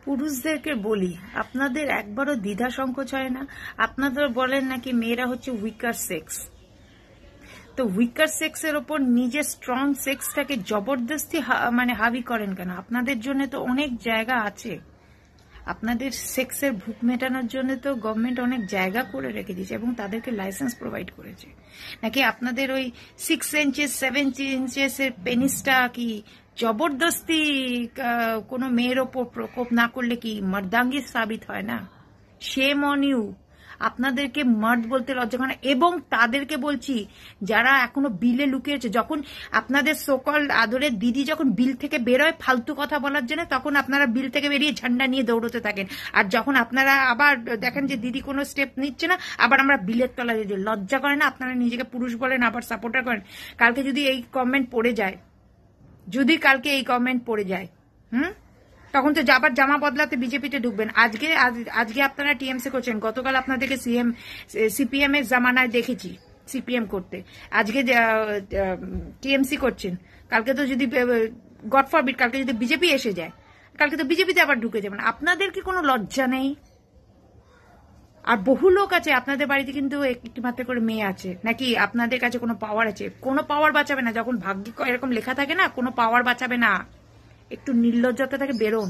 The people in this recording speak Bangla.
পুরুষদেরকে বলি, আপনাদের একবারও দ্বিধা সংকোচ হয় না? আপনাদের বলেন নাকি মেয়েরা হচ্ছে উইকার সেক্স, তো উইকার সেক্সের ওপর নিজের স্ট্রং সেক্সটাকে জবরদস্তি মানে হাবি করেন কেন? আপনাদের জন্য তো অনেক জায়গা আছে, আপনাদের সেক্সের ভুক মেটানোর জন্য তো গভর্নমেন্ট অনেক জায়গা করে রেখে দিয়েছে এবং তাদেরকে লাইসেন্স প্রোভাইড করেছে। নাকি আপনাদের ওই 6 ইঞ্চেস 7 ইঞ্চেস এর পেনিসটা কি জবরদস্তি কোনো মেয়ের ওপর প্রকোপ না করলে কি মর্দাঙ্গি সাবিত হয় না? Shame on you. আপনাদেরকে মার্দ বলতে লজ্জা করে না। এবং তাদেরকে বলছি যারা এখনো বিলে লুকিয়েছে, যখন আপনাদের সোকল আদরের দিদি যখন বিল থেকে বেরোয় ফালতু কথা বলার জন্য, তখন আপনারা বিল থেকে বেরিয়ে ঝান্ডা নিয়ে দৌড়তে থাকেন। আর যখন আপনারা আবার দেখেন যে দিদি কোনো স্টেপ নিচ্ছে না, আবার আমরা বিলের তলায় যে লজ্জা করে না? আপনারা নিজেকে পুরুষ বলেন আবার সাপোর্টার করেন। কালকে যদি এই কমেন্ট পড়ে যায়, তখন তো আবার জামা বদলাতে বিজেপিতে ঢুকবেন। আজকে আপনারা টিএমসি করছেন, গতকাল আপনাদেরকে সিপিএম এর জামানায় দেখেছি সিপিএম করতে, আজকে টিএমসি করছেন। কালকে তো যদি গড ফরবিড কালকে যদি বিজেপি এসে যায়, কালকে তো বিজেপিতে আবার ঢুকে যাবেন। আপনাদের কি কোনো লজ্জা নেই? আর বহু লোক আছে আপনাদের বাড়িতে, কিন্তু একটি মাত্র করে মেয়ে আছে। নাকি আপনাদের কাছে কোনো পাওয়ার আছে? কোনো পাওয়ার বাঁচাবে না। যখন ভাগ্যে এরকম লেখা থাকে না কোনো পাওয়ার বাঁচাবে না, একটু নির্লজ্জতা থেকে বেরোন।